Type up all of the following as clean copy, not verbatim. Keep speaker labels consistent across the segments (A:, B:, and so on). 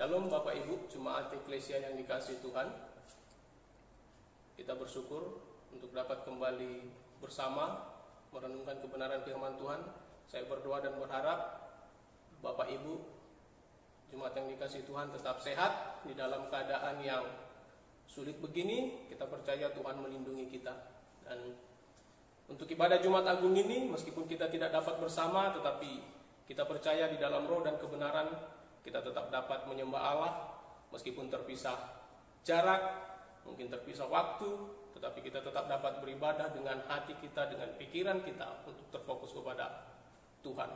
A: Shalom Bapak Ibu, Jemaat Eklesia yang dikasihi Tuhan. Kita bersyukur untuk dapat kembali bersama merenungkan kebenaran firman Tuhan. Saya berdoa dan berharap Bapak Ibu, Jemaat yang dikasihi Tuhan tetap sehat di dalam keadaan yang sulit begini. Kita percaya Tuhan melindungi kita. Dan untuk ibadah Jumat Agung ini, meskipun kita tidak dapat bersama, tetapi kita percaya di dalam roh dan kebenaran kita tetap dapat menyembah Allah meskipun terpisah jarak, mungkin terpisah waktu, tetapi kita tetap dapat beribadah dengan hati kita, dengan pikiran kita untuk terfokus kepada Tuhan.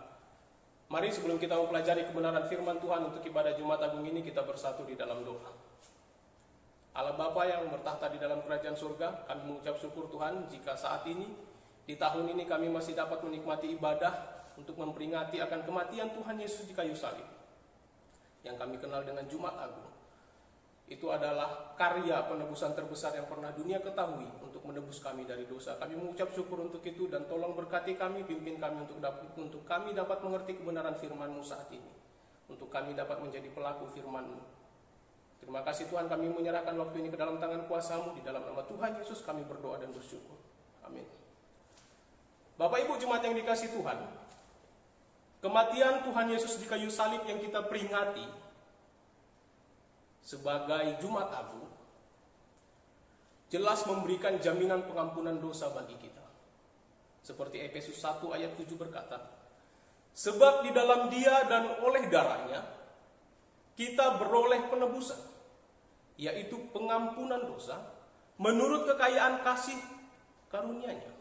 A: Mari sebelum kita mempelajari kebenaran firman Tuhan untuk ibadah Jumat Agung ini, kita bersatu di dalam doa. Allah Bapa yang bertahta di dalam kerajaan surga, kami mengucap syukur Tuhan jika saat ini, di tahun ini kami masih dapat menikmati ibadah untuk memperingati akan kematian Tuhan Yesus di kayu salib, yang kami kenal dengan Jumat Agung. Itu adalah karya penebusan terbesar yang pernah dunia ketahui untuk menebus kami dari dosa. Kami mengucap syukur untuk itu dan tolong berkati kami, pimpin kami untuk kami dapat mengerti kebenaran firman-Mu saat ini, untuk kami dapat menjadi pelaku firman-Mu. Terima kasih Tuhan, kami menyerahkan waktu ini ke dalam tangan kuasa-Mu. Di dalam nama Tuhan Yesus kami berdoa dan bersyukur. Amin. Bapak Ibu Jemaat yang dikasihi Tuhan, kematian Tuhan Yesus di kayu salib yang kita peringati sebagai Jumat Agung jelas memberikan jaminan pengampunan dosa bagi kita. Seperti Efesus 1 ayat 7 berkata, sebab di dalam Dia dan oleh darahnya kita beroleh penebusan, yaitu pengampunan dosa menurut kekayaan kasih karunia-Nya.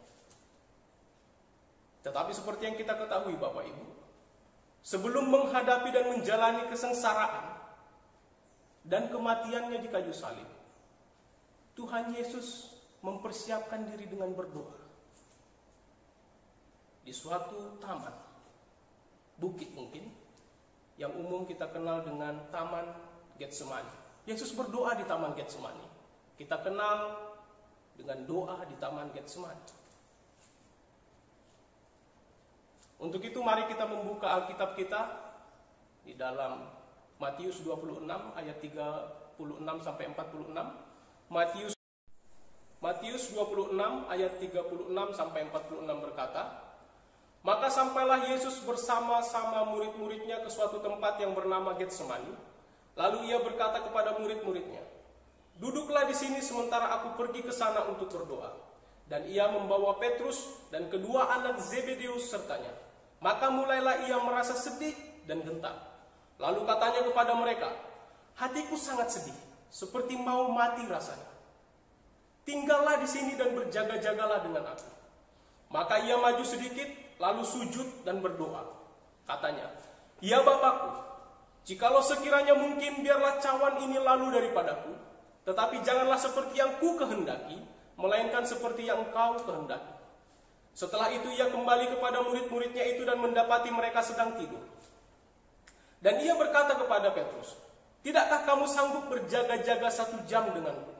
A: Tetapi seperti yang kita ketahui Bapak Ibu, sebelum menghadapi dan menjalani kesengsaraan dan kematiannya di kayu salib, Tuhan Yesus mempersiapkan diri dengan berdoa di suatu taman, bukit mungkin, yang umum kita kenal dengan Taman Getsemani. Yesus berdoa di Taman Getsemani. Kita kenal dengan doa di Taman Getsemani. Untuk itu mari kita membuka Alkitab kita di dalam Matius 26 ayat 36 sampai 46. Matius 26 ayat 36 sampai 46 berkata, maka sampailah Yesus bersama-sama murid-muridnya ke suatu tempat yang bernama Getsemani. Lalu ia berkata kepada murid-muridnya, duduklah di sini sementara aku pergi ke sana untuk berdoa. Dan ia membawa Petrus dan kedua anak Zebedeus sertanya. Maka mulailah ia merasa sedih dan gentar. Lalu katanya kepada mereka, hatiku sangat sedih, seperti mau mati rasanya. Tinggallah di sini dan berjaga-jagalah dengan aku. Maka ia maju sedikit, lalu sujud dan berdoa. Katanya, ya Bapakku, jikalau sekiranya mungkin biarlah cawan ini lalu daripadaku, tetapi janganlah seperti yang ku kehendaki, melainkan seperti yang Engkau kehendaki. Setelah itu ia kembali kepada murid-muridnya itu dan mendapati mereka sedang tidur. Dan ia berkata kepada Petrus, tidakkah kamu sanggup berjaga-jaga 1 jam denganku?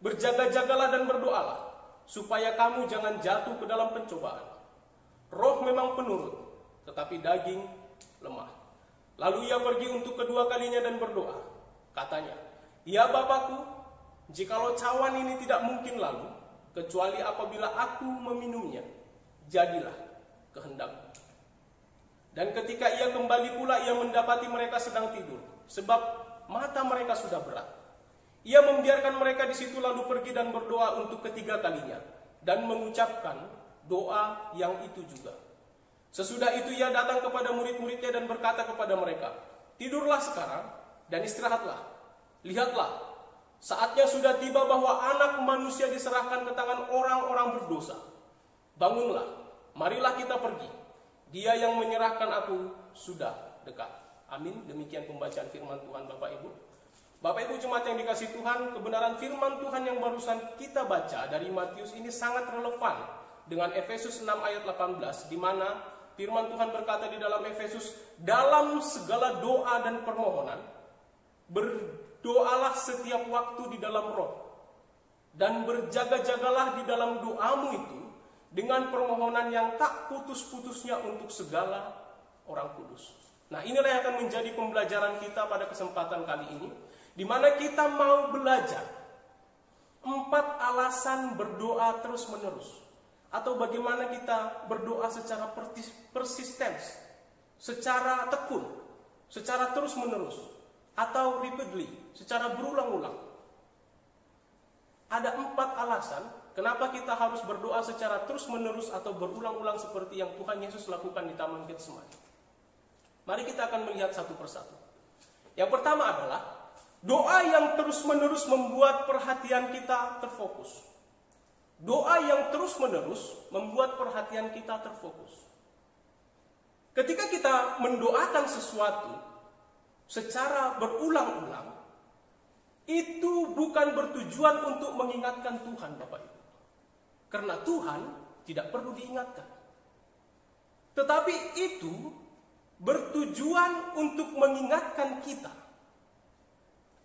A: Berjaga-jagalah dan berdoalah, supaya kamu jangan jatuh ke dalam pencobaan. Roh memang penurut, tetapi daging lemah. Lalu ia pergi untuk kedua kalinya dan berdoa. Katanya, ya Bapakku, jikalau cawan ini tidak mungkin lalu, kecuali apabila aku meminumnya, jadilah kehendakmu. Dan ketika ia kembali pula, ia mendapati mereka sedang tidur, sebab mata mereka sudah berat. Ia membiarkan mereka di situ lalu pergi dan berdoa untuk ketiga kalinya, dan mengucapkan doa yang itu juga. Sesudah itu ia datang kepada murid-muridnya dan berkata kepada mereka, tidurlah sekarang dan istirahatlah. Lihatlah, saatnya sudah tiba bahwa Anak Manusia diserahkan ke tangan orang-orang berdosa. Bangunlah, marilah kita pergi. Dia yang menyerahkan aku sudah dekat. Amin. Demikian pembacaan firman Tuhan Bapak Ibu. Bapak Ibu Jemaat yang dikasihi Tuhan, kebenaran firman Tuhan yang barusan kita baca dari Matius ini sangat relevan dengan Efesus 6 ayat 18, di mana firman Tuhan berkata di dalam Efesus, dalam segala doa dan permohonan, berdoalah setiap waktu di dalam roh, dan berjaga-jagalah di dalam doamu itu dengan permohonan yang tak putus-putusnya untuk segala orang kudus. Nah, inilah yang akan menjadi pembelajaran kita pada kesempatan kali ini, di mana kita mau belajar 4 alasan berdoa terus-menerus, atau bagaimana kita berdoa secara persistens, secara tekun, secara terus-menerus, atau repeatedly, secara berulang-ulang. Ada 4 alasan kenapa kita harus berdoa secara terus-menerus atau berulang-ulang seperti yang Tuhan Yesus lakukan di Taman Getsemani. Mari kita akan melihat satu persatu. Yang pertama adalah doa yang terus-menerus membuat perhatian kita terfokus. Doa yang terus-menerus membuat perhatian kita terfokus. Ketika kita mendoakan sesuatu secara berulang-ulang, itu bukan bertujuan untuk mengingatkan Tuhan, Bapak Ibu. Karena Tuhan tidak perlu diingatkan. Tetapi itu bertujuan untuk mengingatkan kita,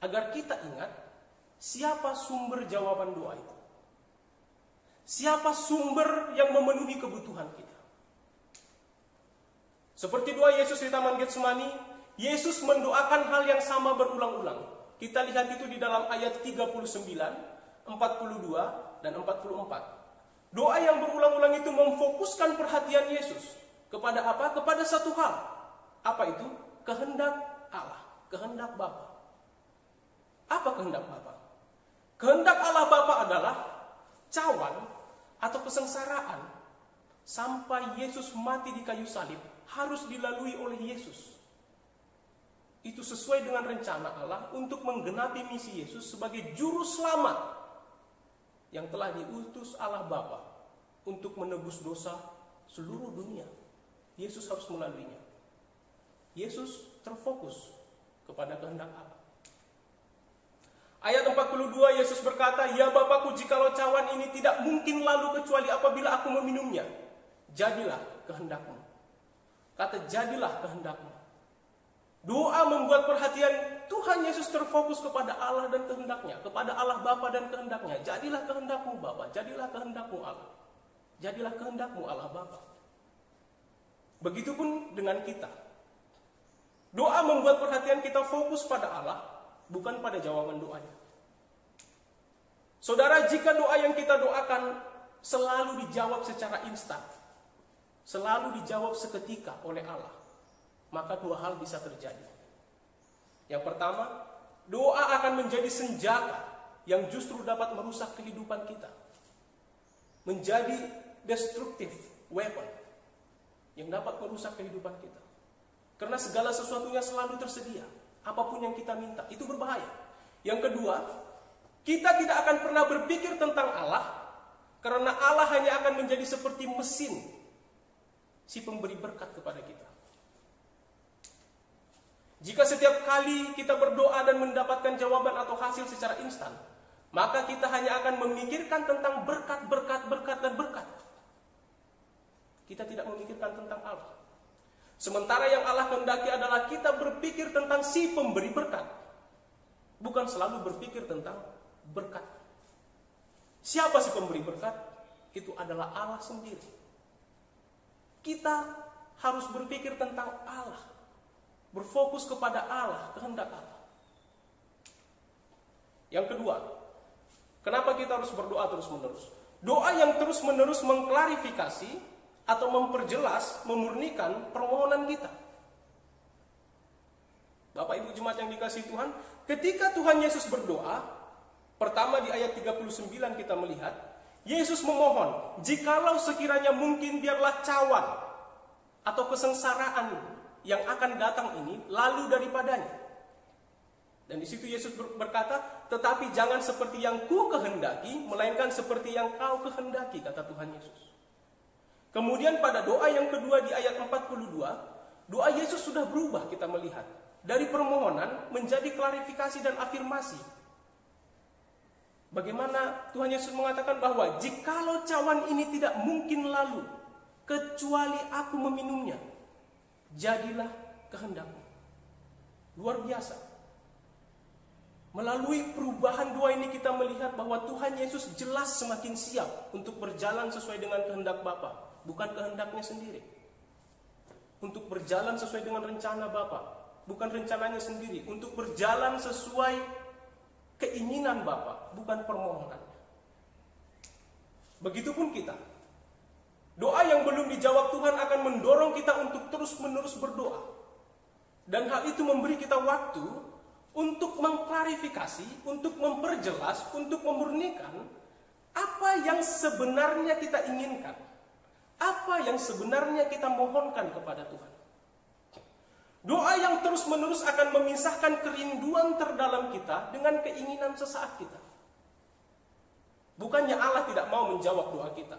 A: agar kita ingat siapa sumber jawaban doa itu. Siapa sumber yang memenuhi kebutuhan kita. Seperti doa Yesus di Taman Getsemani, Yesus mendoakan hal yang sama berulang-ulang. Kita lihat itu di dalam ayat 39, 42, dan 44. Doa yang berulang-ulang itu memfokuskan perhatian Yesus kepada apa? Kepada satu hal. Apa itu? Kehendak Allah, kehendak Bapa. Apa kehendak Bapa? Kehendak Allah Bapa adalah cawan atau kesengsaraan sampai Yesus mati di kayu salib harus dilalui oleh Yesus. Itu sesuai dengan rencana Allah untuk menggenapi misi Yesus sebagai juru selamat yang telah diutus Allah Bapa untuk menebus dosa seluruh dunia. Yesus harus melaluinya. Yesus terfokus kepada kehendak Allah. Ayat 42 Yesus berkata, "Ya Bapakku, jikalau cawan ini tidak mungkin lalu kecuali apabila aku meminumnya, jadilah kehendakmu." Kata jadilah kehendakmu. Doa membuat perhatian Tuhan Yesus terfokus kepada Allah dan kehendaknya, kepada Allah Bapa dan kehendaknya. Jadilah kehendakmu Bapa, jadilah kehendakmu Allah. Jadilah kehendakmu Allah Bapa. Begitupun dengan kita. Doa membuat perhatian kita fokus pada Allah, bukan pada jawaban doanya. Saudara, jika doa yang kita doakan selalu dijawab secara instan, selalu dijawab seketika oleh Allah, maka 2 hal bisa terjadi. Yang pertama, doa akan menjadi senjata yang justru dapat merusak kehidupan kita. Menjadi destructive weapon yang dapat merusak kehidupan kita. Karena segala sesuatunya selalu tersedia. Apapun yang kita minta, itu berbahaya. Yang kedua, kita tidak akan pernah berpikir tentang Allah, karena Allah hanya akan menjadi seperti mesin si pemberi berkat kepada kita. Jika setiap kali kita berdoa dan mendapatkan jawaban atau hasil secara instan, maka kita hanya akan memikirkan tentang berkat, dan berkat. Kita tidak memikirkan tentang Allah. Sementara yang Allah kehendaki adalah kita berpikir tentang si pemberi berkat, bukan selalu berpikir tentang berkat. Siapa si pemberi berkat? Itu adalah Allah sendiri. Kita harus berpikir tentang Allah, berfokus kepada Allah, kehendak Allah. Yang kedua, kenapa kita harus berdoa terus-menerus? Doa yang terus-menerus mengklarifikasi atau memperjelas, memurnikan permohonan kita. Bapak Ibu jemaat yang dikasihi Tuhan, ketika Tuhan Yesus berdoa, pertama di ayat 39 kita melihat, Yesus memohon, jikalau sekiranya mungkin biarlah cawan atau kesengsaraan yang akan datang ini lalu daripadanya. Dan di situ Yesus berkata, tetapi jangan seperti yang ku kehendaki, melainkan seperti yang kau kehendaki, kata Tuhan Yesus. Kemudian pada doa yang kedua di ayat 42, doa Yesus sudah berubah kita melihat. Dari permohonan menjadi klarifikasi dan afirmasi. Bagaimana Tuhan Yesus mengatakan bahwa jikalau cawan ini tidak mungkin lalu, kecuali aku meminumnya, jadilah kehendakmu. Luar biasa. Melalui perubahan doa ini kita melihat bahwa Tuhan Yesus jelas semakin siap untuk berjalan sesuai dengan kehendak Bapa, bukan kehendaknya sendiri. untuk berjalan sesuai dengan rencana Bapa, bukan rencananya sendiri, untuk berjalan sesuai keinginan Bapa, bukan permohonan. Begitupun kita. Doa yang belum dijawab Tuhan akan mendorong kita untuk terus-menerus berdoa. Dan hal itu memberi kita waktu untuk mengklarifikasi, untuk memperjelas, untuk memurnikan apa yang sebenarnya kita inginkan. Apa yang sebenarnya kita mohonkan kepada Tuhan. Doa yang terus-menerus akan memisahkan kerinduan terdalam kita dengan keinginan sesaat kita. Bukannya Allah tidak mau menjawab doa kita,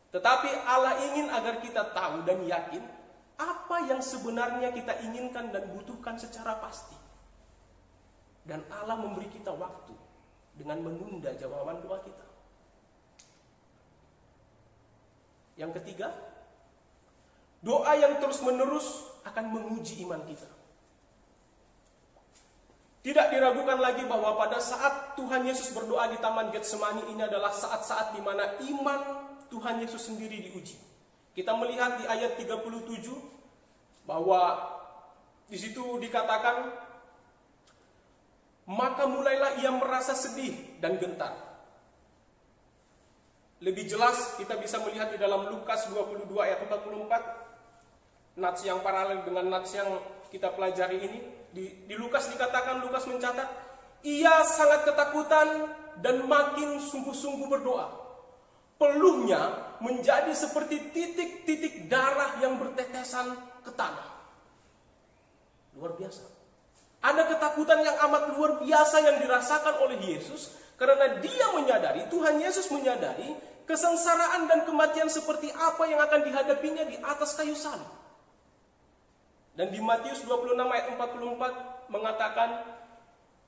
A: tetapi Allah ingin agar kita tahu dan yakin apa yang sebenarnya kita inginkan dan butuhkan secara pasti. Dan Allah memberi kita waktu dengan menunda jawaban doa kita. Yang ketiga, doa yang terus-menerus akan menguji iman kita. Tidak diragukan lagi bahwa pada saat Tuhan Yesus berdoa di Taman Getsemani, ini adalah saat-saat di mana iman Tuhan Yesus sendiri diuji. Kita melihat di ayat 37 bahwa di situ dikatakan, maka mulailah ia merasa sedih dan gentar. Lebih jelas kita bisa melihat di dalam Lukas 22 ayat 44, nats yang paralel dengan nats yang kita pelajari ini. Di Lukas dikatakan, Lukas mencatat, ia sangat ketakutan dan makin sungguh-sungguh berdoa. Peluhnya menjadi seperti titik-titik darah yang bertetesan ke tanah. Luar biasa. Ada ketakutan yang amat luar biasa yang dirasakan oleh Yesus, karena dia menyadari, Tuhan Yesus menyadari, kesengsaraan dan kematian seperti apa yang akan dihadapinya di atas kayu salib. Dan di Matius 26 ayat 44 mengatakan,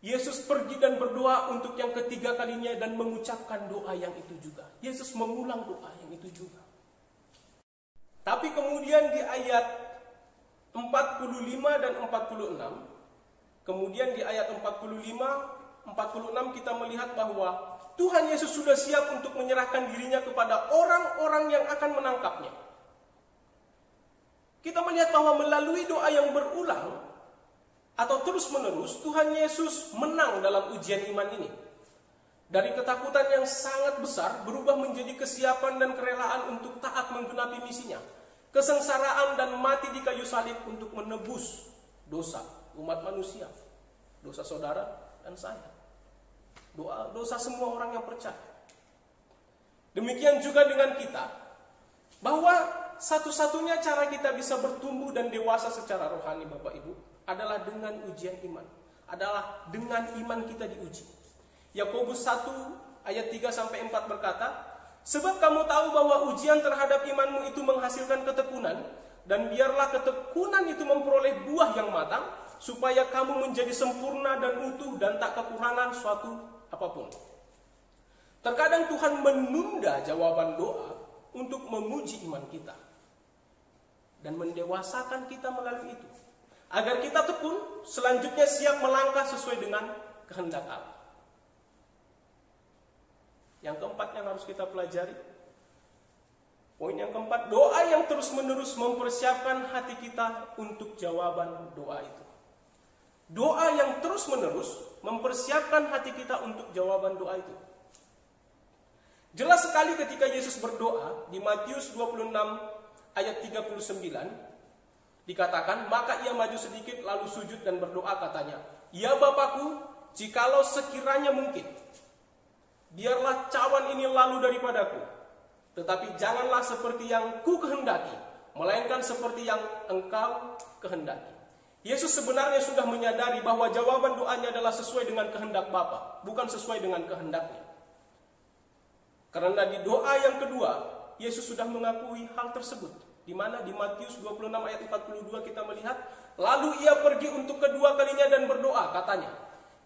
A: Yesus pergi dan berdoa untuk yang ketiga kalinya dan mengucapkan doa yang itu juga. Yesus mengulang doa yang itu juga. Tapi kemudian di ayat 45 dan 46, kemudian di ayat 45-46 kita melihat bahwa Tuhan Yesus sudah siap untuk menyerahkan dirinya kepada orang-orang yang akan menangkapnya. Kita melihat bahwa melalui doa yang berulang atau terus-menerus, Tuhan Yesus menang dalam ujian iman ini. Dari ketakutan yang sangat besar berubah menjadi kesiapan dan kerelaan untuk taat menggenapi misinya. Kesengsaraan dan mati di kayu salib untuk menebus dosa umat manusia, dosa saudara dan saya, dosa semua orang yang percaya. Demikian juga dengan kita, bahwa satu-satunya cara kita bisa bertumbuh dan dewasa secara rohani, Bapak Ibu, adalah dengan ujian iman. Adalah dengan iman kita diuji. Yakobus 1 ayat 3-4 berkata, sebab kamu tahu bahwa ujian terhadap imanmu itu menghasilkan ketekunan, dan biarlah ketekunan itu memperoleh buah yang matang, supaya kamu menjadi sempurna dan utuh dan tak kekurangan suatu apapun. Terkadang Tuhan menunda jawaban doa untuk menguji iman kita dan mendewasakan kita melalui itu, agar kita tekun selanjutnya siap melangkah sesuai dengan kehendak Allah. Yang keempat yang harus kita pelajari, poin yang keempat, doa yang terus-menerus mempersiapkan hati kita untuk jawaban doa itu. Doa yang terus-menerus mempersiapkan hati kita untuk jawaban doa itu. Jelas sekali ketika Yesus berdoa di Matius 26 ayat 39 dikatakan, maka ia maju sedikit lalu sujud dan berdoa katanya, ya Bapakku, jikalau sekiranya mungkin, biarlah cawan ini lalu daripadaku, tetapi janganlah seperti yang ku kehendaki, melainkan seperti yang engkau kehendaki. Yesus sebenarnya sudah menyadari bahwa jawaban doanya adalah sesuai dengan kehendak Bapa, bukan sesuai dengan kehendaknya. Karena di doa yang kedua, Yesus sudah mengakui hal tersebut. Di mana di Matius 26 ayat 42 kita melihat, lalu ia pergi untuk kedua kalinya dan berdoa, katanya,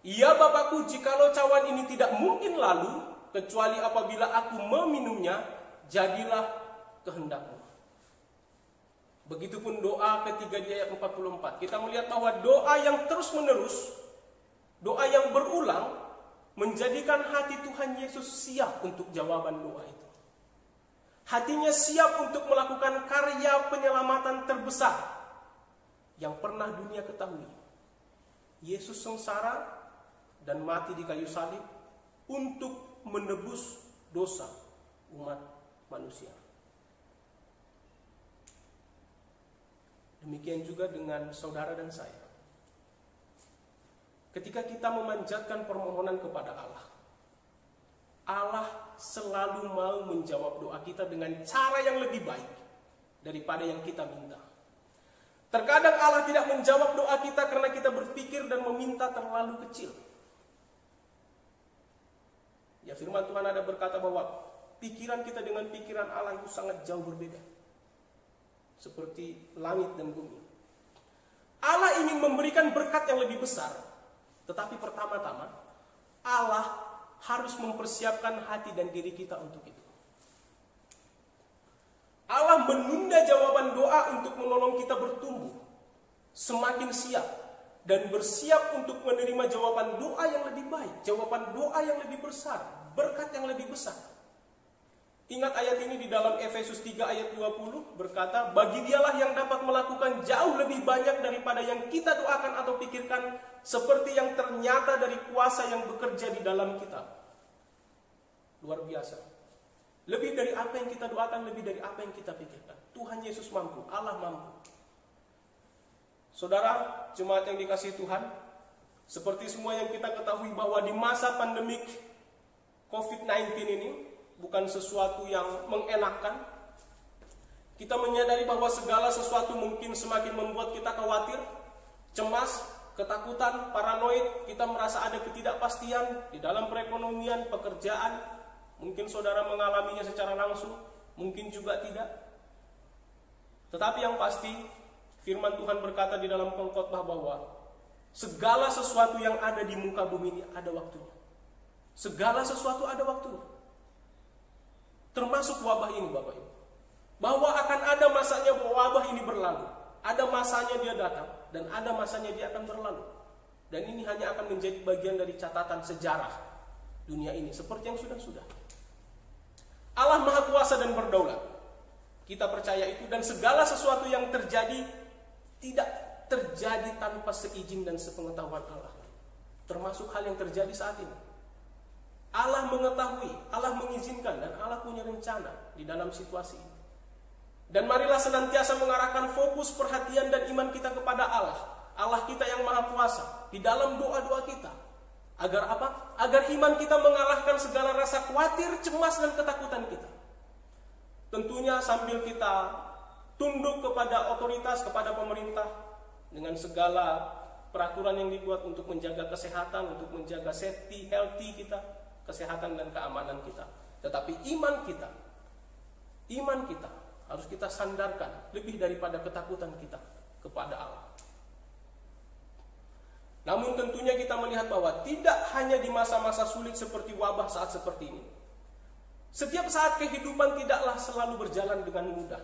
A: ya Bapakku, jikalau cawan ini tidak mungkin lalu, kecuali apabila aku meminumnya, jadilah kehendak-Mu. Begitupun doa ketiga di ayat 44. Kita melihat bahwa doa yang terus-menerus, doa yang berulang, menjadikan hati Tuhan Yesus siap untuk jawaban doa itu. Hatinya siap untuk melakukan karya penyelamatan terbesar yang pernah dunia ketahui. Yesus sengsara dan mati di kayu salib untuk menebus dosa umat manusia. Demikian juga dengan saudara dan saya. Ketika kita memanjatkan permohonan kepada Allah, Allah selalu mau menjawab doa kita dengan cara yang lebih baik daripada yang kita minta. Terkadang Allah tidak menjawab doa kita karena kita berpikir dan meminta terlalu kecil. Ya, firman Tuhan ada berkata bahwa pikiran kita dengan pikiran Allah itu sangat jauh berbeda. Seperti langit dan bumi. Allah ingin memberikan berkat yang lebih besar. Tetapi pertama-tama Allah harus mempersiapkan hati dan diri kita untuk itu. Allah menunda jawaban doa untuk menolong kita bertumbuh, semakin siap, dan bersiap untuk menerima jawaban doa yang lebih baik, jawaban doa yang lebih besar, berkat yang lebih besar. Ingat ayat ini di dalam Efesus 3 ayat 20 berkata, bagi dialah yang dapat melakukan jauh lebih banyak daripada yang kita doakan atau pikirkan, seperti yang ternyata dari kuasa yang bekerja di dalam kita. Luar biasa. Lebih dari apa yang kita doakan, lebih dari apa yang kita pikirkan. Tuhan Yesus mampu, Allah mampu. Saudara, jemaat yang dikasihi Tuhan, seperti semua yang kita ketahui bahwa di masa pandemik COVID-19 ini, bukan sesuatu yang mengenakan. Kita menyadari bahwa segala sesuatu mungkin semakin membuat kita khawatir, cemas, ketakutan, paranoid. Kita merasa ada ketidakpastian di dalam perekonomian, pekerjaan. Mungkin saudara mengalaminya secara langsung, mungkin juga tidak. Tetapi yang pasti, firman Tuhan berkata di dalam pengkhotbah bahwa segala sesuatu yang ada di muka bumi ini ada waktunya. Segala sesuatu ada waktunya. Termasuk wabah ini, Bapak Ibu. Bahwa akan ada masanya wabah ini berlalu. Ada masanya dia datang, dan ada masanya dia akan berlalu. Dan ini hanya akan menjadi bagian dari catatan sejarah dunia ini, seperti yang sudah-sudah. Allah Maha Kuasa dan berdaulat. Kita percaya itu, dan segala sesuatu yang terjadi tidak terjadi tanpa seizin dan sepengetahuan Allah. Termasuk hal yang terjadi saat ini. Allah mengetahui, Allah mengizinkan, dan Allah punya rencana di dalam situasi ini. Dan marilah senantiasa mengarahkan fokus perhatian dan iman kita kepada Allah. Allah kita yang Maha Kuasa di dalam doa-doa kita. Agar apa? Agar iman kita mengalahkan segala rasa khawatir, cemas, dan ketakutan kita. Tentunya sambil kita tunduk kepada otoritas, kepada pemerintah, dengan segala peraturan yang dibuat untuk menjaga kesehatan, untuk menjaga safety, healthy kita, kesehatan dan keamanan kita. Tetapi iman kita harus kita sandarkan lebih daripada ketakutan kita kepada Allah. Namun tentunya kita melihat bahwa tidak hanya di masa-masa sulit seperti wabah saat seperti ini. Setiap saat kehidupan tidaklah selalu berjalan dengan mudah.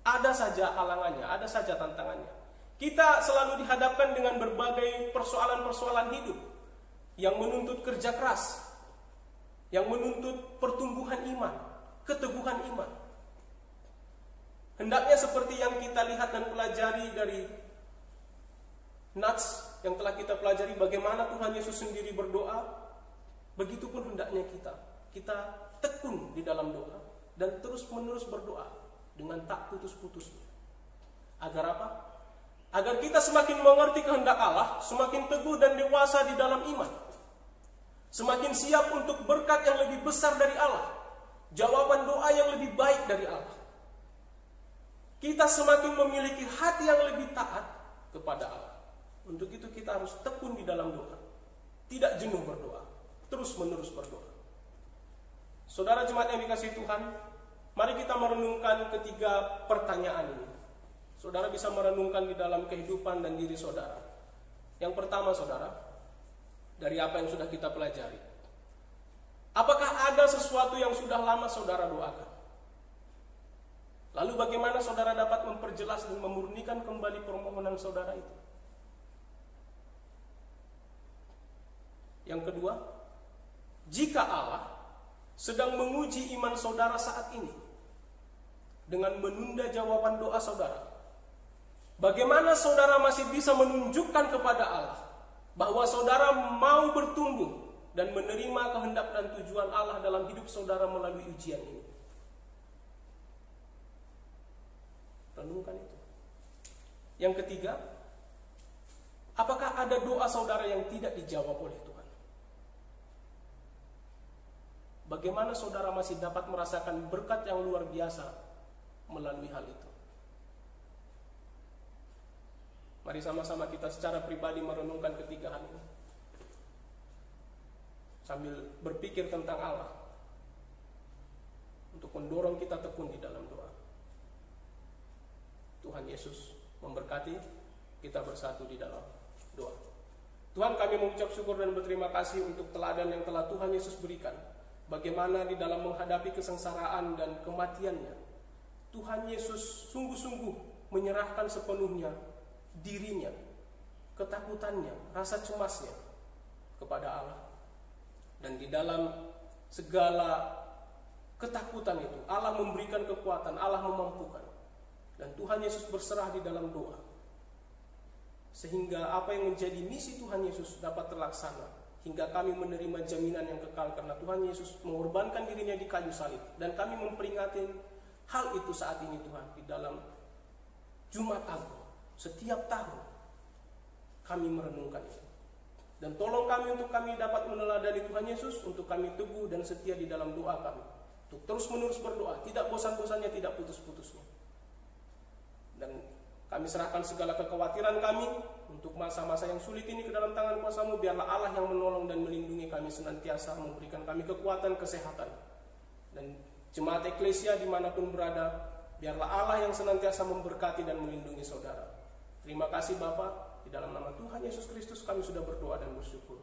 A: Ada saja halangannya, ada saja tantangannya. Kita selalu dihadapkan dengan berbagai persoalan-persoalan hidup yang menuntut kerja keras, yang menuntut pertumbuhan iman, keteguhan iman. Hendaknya seperti yang kita lihat dan pelajari dari Nats yang telah kita pelajari bagaimana Tuhan Yesus sendiri berdoa, begitupun hendaknya kita tekun di dalam doa dan terus-menerus berdoa dengan tak putus-putusnya. Agar apa? Agar kita semakin mengerti kehendak Allah, semakin teguh dan dewasa di dalam iman. Semakin siap untuk berkat yang lebih besar dari Allah, jawaban doa yang lebih baik dari Allah. Kita semakin memiliki hati yang lebih taat kepada Allah. Untuk itu kita harus tekun di dalam doa, tidak jenuh berdoa, terus-menerus berdoa. Saudara jemaat yang dikasihi Tuhan, mari kita merenungkan ketiga pertanyaan ini. Saudara bisa merenungkan di dalam kehidupan dan diri saudara. Yang pertama, saudara, dari apa yang sudah kita pelajari, apakah ada sesuatu yang sudah lama saudara doakan? Lalu bagaimana saudara dapat memperjelas dan memurnikan kembali permohonan saudara itu? Yang kedua, jika Allah sedang menguji iman saudara saat ini dengan menunda jawaban doa saudara. Bagaimana saudara masih bisa menunjukkan kepada Allah bahwa saudara mau bertumbuh dan menerima kehendak dan tujuan Allah dalam hidup saudara melalui ujian ini. Renungkan itu. Yang ketiga, apakah ada doa saudara yang tidak dijawab oleh Tuhan? Bagaimana saudara masih dapat merasakan berkat yang luar biasa melalui hal itu? Mari sama-sama kita secara pribadi merenungkan ketiga hal ini, sambil berpikir tentang Allah, untuk mendorong kita tekun di dalam doa. Tuhan Yesus memberkati, kita bersatu di dalam doa. Tuhan, kami mengucap syukur dan berterima kasih untuk teladan yang telah Tuhan Yesus berikan. Bagaimana di dalam menghadapi kesengsaraan dan kematiannya, Tuhan Yesus sungguh-sungguh menyerahkan sepenuhnya dirinya, ketakutannya, rasa cemasnya kepada Allah. Dan di dalam segala ketakutan itu, Allah memberikan kekuatan, Allah memampukan. Dan Tuhan Yesus berserah di dalam doa, sehingga apa yang menjadi misi Tuhan Yesus dapat terlaksana, hingga kami menerima jaminan yang kekal karena Tuhan Yesus mengorbankan dirinya di kayu salib. Dan kami memperingati hal itu saat ini Tuhan, di dalam Jumat Agung. Setiap tahun kami merenungkan itu. Dan tolong kami untuk kami dapat meneladani Tuhan Yesus, untuk kami teguh dan setia di dalam doa kami, untuk terus menerus berdoa, tidak bosan-bosannya, tidak putus-putusnya. Dan kami serahkan segala kekhawatiran kami untuk masa-masa yang sulit ini ke dalam tangan kuasa-Mu. Biarlah Allah yang menolong dan melindungi kami senantiasa, memberikan kami kekuatan, kesehatan. Dan jemaat eklesia dimanapun berada, biarlah Allah yang senantiasa memberkati dan melindungi saudara. Terima kasih Bapa, di dalam nama Tuhan Yesus Kristus kami sudah berdoa dan bersyukur.